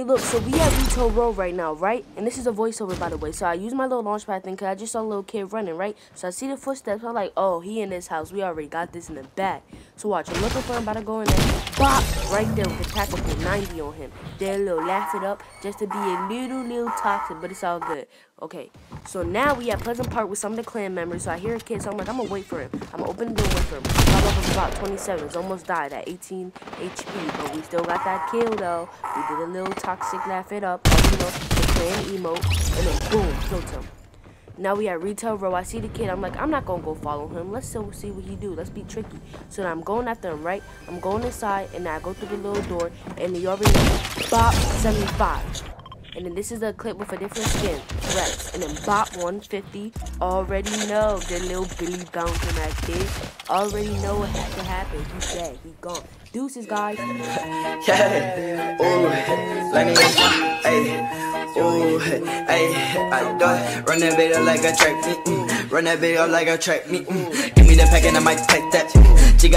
look, so we at Retail Row right now, right? And this is a voiceover, by the way. So I use my little launchpad thing because I just saw a little kid running, right? So I see the footsteps. I'm like, oh, he in this house. We already got this in the back. So watch, I'm looking for him, about to go in there. Bop! Right there with the tackle for 90 on him. Then a little laugh it up just to be a little toxic, but it's all good. Okay, so now we at Pleasant Park with some of the clan members. So I hear a kid, so I'm like, I'm gonna wait for him. I'm gonna open the door, wait for him. Pop up of about 27. It's almost died at 18 HP, but we still got that kill though. We did a little toxic laugh it up, you know, the clan emote, and then boom, killed him. Now we at Retail Row. I see the kid. I'm like, I'm not gonna go follow him. Let's still see what he do. Let's be tricky. So now I'm going after him, right? I'm going inside, and I go through the little door, and you already know, Bop 75. And then this is a clip with a different skin, Rex. And then Bop 150. Already know the little Billy bouncing that kid. Already know what had to happen. He's dead. He gone. Deuces, guys. Yeah. Ooh. Let me. Hey. Ooh. Hey. I do it. Run that bitch up like a track. Run that bitch up like a track. Give me the pack and I might take that. She got